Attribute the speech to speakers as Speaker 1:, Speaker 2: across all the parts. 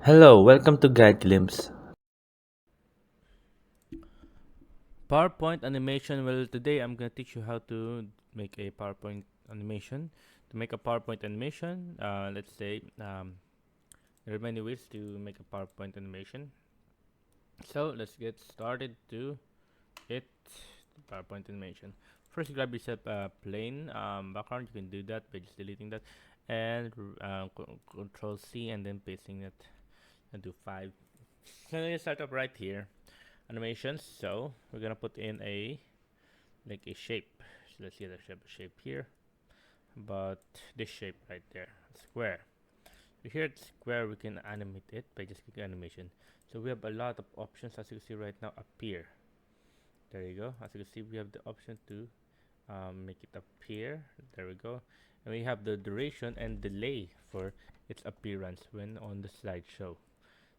Speaker 1: Hello, welcome to Guide Glimpse.
Speaker 2: PowerPoint animation. Well, today I'm going to teach you how to make a PowerPoint animation. To make a PowerPoint animation, let's say there are many ways to make a PowerPoint animation. So let's get started to it. PowerPoint animation. First, grab yourself a plain background. You can do that by just deleting that, and Control C, and then pasting it and do 5. So let's start up right here. Animations. So we're gonna put in a shape. So let's get a shape here, but this shape right there, square. So here at square, we can animate it by just clicking animation. So we have a lot of options, as you can see right now. Appear. There you go. As you can see, we have the option to make it appear. There we go. And we have the duration and delay for its appearance when on the slideshow.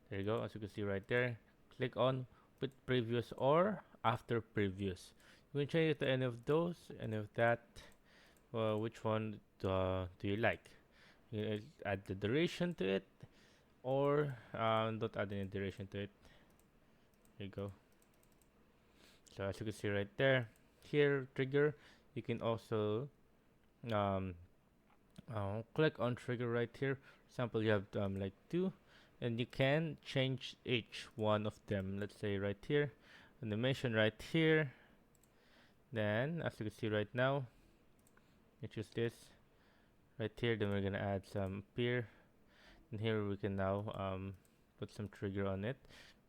Speaker 2: There you go. As you can see right there, click on with previous or after previous. You can change it to any of those, any of that. Which one do you like? You add the duration to it, or don't add any duration to it. There you go. So as you can see right there, here trigger. You can also um, click on trigger right here. For example, you have like two, and you can change each one of them. Let's say right here, animation right here. Then as you can see right now, you choose this right here. Then we're gonna add some appear, and here we can now put some trigger on it.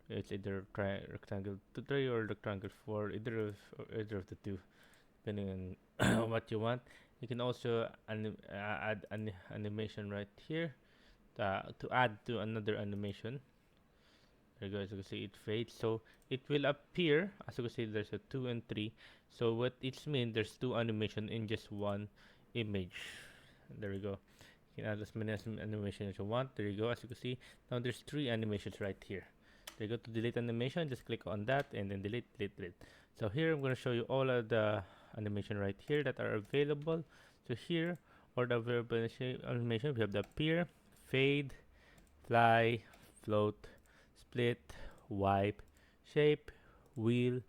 Speaker 2: It's either rectangle 3 or rectangle 4, either of the two, depending on what you want. You can also add an animation right here to add to another animation. There you go. As you can see, it fades, so it will appear. As you can see, there's a 2 and 3. So what it means, there's two animation in just one image. There we go. You can add as many animation as you want. There you go. As you can see, now there's three animations right here. There you go. To delete animation, just click on that and then delete, delete, delete. So here I'm going to show you all of the animation right here that are available. So here, all the available animation, we have the appear, fade, fly, float, split, wipe, shape, wheel,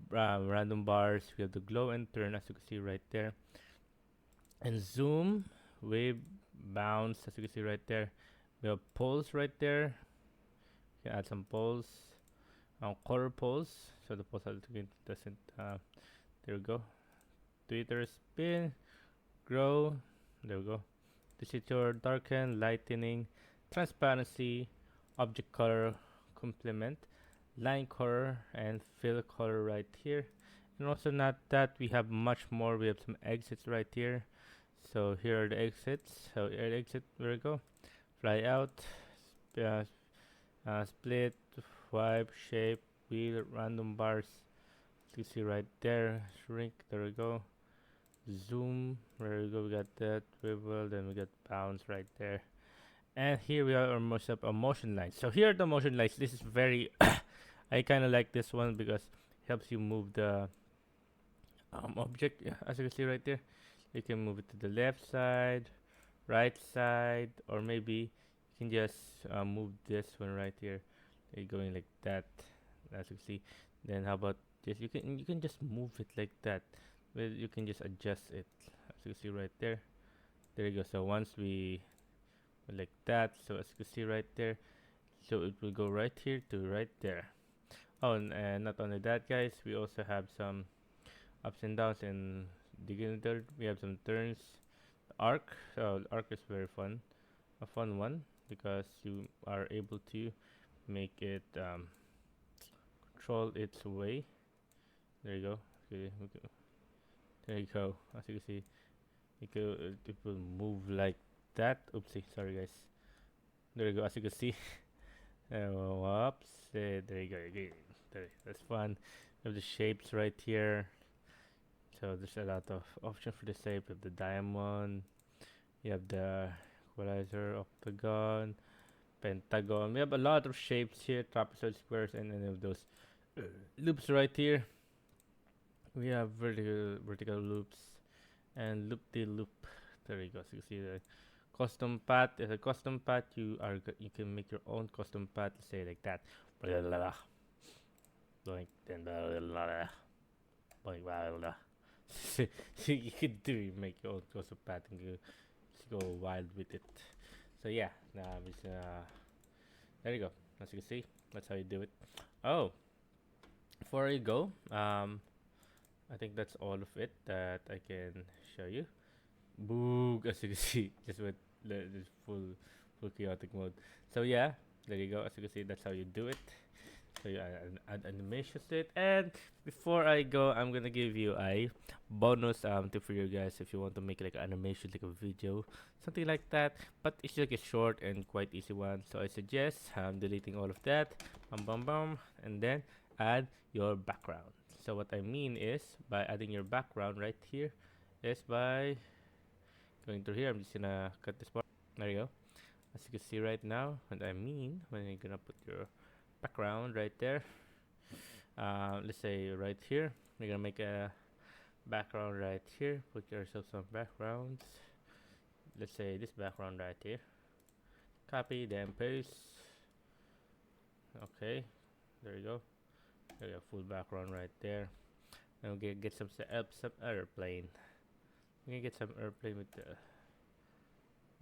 Speaker 2: random bars. We have the glow and turn, as you can see right there, and zoom, wave, bounce, as you can see right there. We have pulse right there. You can add some pulse, color pulse, so the pulse doesn't. There we go. Twitter spin, grow. There we go. Texture, darken, lightening, transparency, object color, complement, line color, and fill color right here. And also not that, we have much more. We have some exits right here. So here are the exits. So here the exit, there we go. Fly out, uh, split, wipe, shape, wheel, random bars. You see right there. Shrink, there we go. Zoom, there we go. We got that swivel, then we got bounce right there. And here we are our motion lines. So here are the motion lines. This is very I kind of like this one because it helps you move the object. As you can see right there, you can move it to the left side, right side, or maybe you can just move this one right here. You're going like that, as you can see. Then how about this? You can just move it like that. Well, you can just adjust it, as you can see right there. There you go. So once we like that, so as you can see right there, so it will go right here to right there. Oh, and not only that, guys, we also have some ups and downs and digging dirt. We have some turns. Arc. So arc is very fun, a fun one because you are able to make it control its way. There you go. Okay, okay. There you go. As you can see, it will move like that. Oopsie, sorry guys. There you go. As you can see, whoops. There you go. Okay. That's fun. We have the shapes right here. So there's a lot of options for the shape. You have the diamond. You have the equalizer, octagon, pentagon. We have a lot of shapes here. Trapezoid, squares, and any of those loops right here. We have vertical loops and loop de loop. There you go. So you see the Custom path is a custom path. You can make your own custom path. Let's say like that. Blah, blah, blah, like then blah, blah, blah, blah, like blah, blah, blah. So you could make your own custom path and go wild with it. So yeah, there you go. As you can see, that's how you do it. Oh, before I go, I think that's all of it that I can show you. Boog, as you can see, just with the full chaotic mode. So yeah, there you go. As you can see, that's how you do it. So you add animations to it. And before I go, I'm gonna give you a bonus tip for you guys if you want to make like an animation, like a video, something like that. But it's like a short and quite easy one. So I suggest deleting all of that, and then add your background. So what I mean is by adding your background right here is by going through here. I'm just gonna cut this part. There you go. As you can see right now, what I mean when you're gonna put your background right there. Let's say right here, we're gonna make a background right here. Put yourself some backgrounds. Let's say this background right here. Copy, then paste. Okay, there you go. There you go, full background right there. And we'll get some airplane. We can get some airplane with the.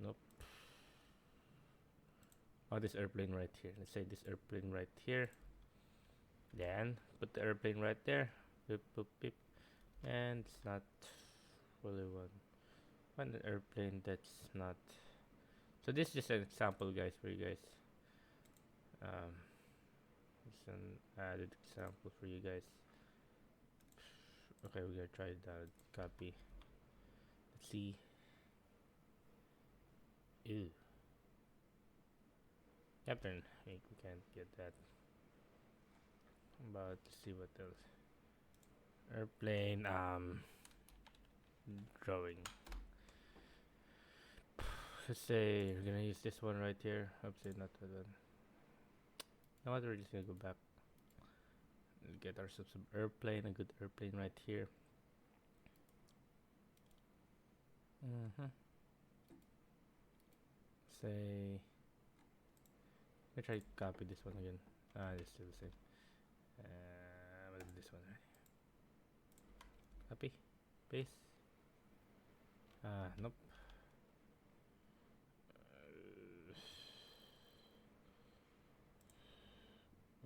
Speaker 2: Nope. Oh, this airplane right here. Let's say this airplane right here. Then put the airplane right there. Beep, boop, beep. And it's not really one airplane that's not. So this is just an example, guys, for you guys. It's an added example for you guys. Okay, we're gonna try that. Copy. Let's see. Ew. Yep, then we can't get that. But let's see what else. Airplane drawing. Let's say we're gonna use this one right here. Oops, not that one. Now we're just gonna go back. Get ourselves some airplane, a good airplane right here. Say, I try to copy this one again. It's still the same. What is this one? Copy, paste. Nope.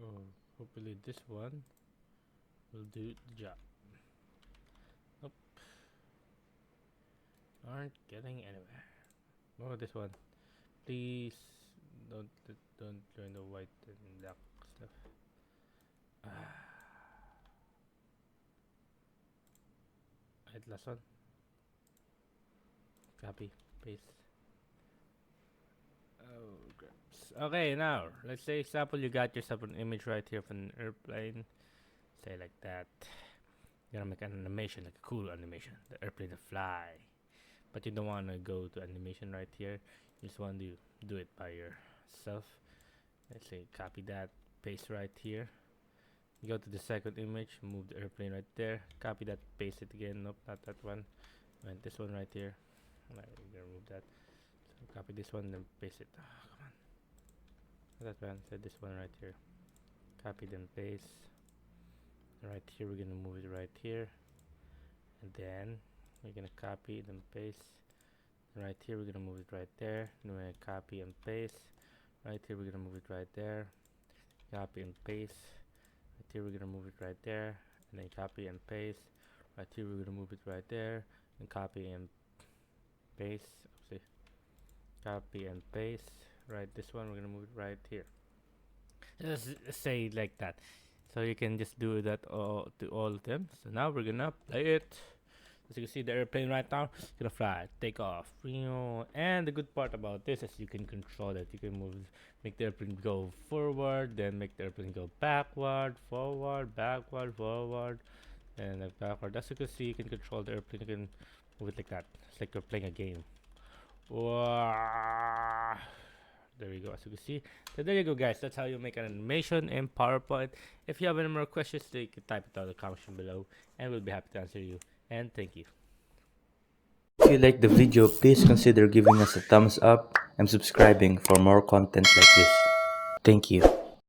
Speaker 2: Oh, hopefully this one will do the job. Nope. Aren't getting anywhere. Oh, this one. Please don't join the white and black stuff. Right, last one. Copy, paste. Oh, grabs. Okay, now let's say example you got yourself an image right here of an airplane. Say like that. You're gonna make an animation, like a cool animation. The airplane to fly. But you don't wanna go to animation right here. You just want to do it by yourself. Let's say copy that, paste right here. You go to the second image, move the airplane right there. Copy that, paste it again. Nope, not that one. And this one right here. We're gonna remove that. So copy this one, then paste it. Oh, come on. Not that one. So this one right here. Copy, then paste. Right here, we're gonna move it right here. And then we're gonna copy, then paste. Right here, we're gonna move it right there. Then we're gonna copy and paste. Right here, we're gonna move it right there. Copy and paste. Right here, we're gonna move it right there. And then copy and paste. Right here, we're gonna move it right there. And copy and paste. Oopsie. Copy and paste. Right, this one, we're gonna move it right here. Just say like that. So you can just do that to all of them. So now we're gonna play it. As you can see, the airplane right now is gonna fly, take off. And the good part about this is you can control it. You can make the airplane go forward, then make the airplane go backward, forward, backward, forward, and then backward. As you can see, you can control the airplane. You can move it like that. It's like you're playing a game. Wow. There you go. As you can see, so there you go, guys. That's how you make an animation in PowerPoint. If you have any more questions, you can type it down in the comment section below, and we'll be happy to answer you. And thank you.
Speaker 1: If you like the video, please consider giving us a thumbs up and subscribing for more content like this. Thank you.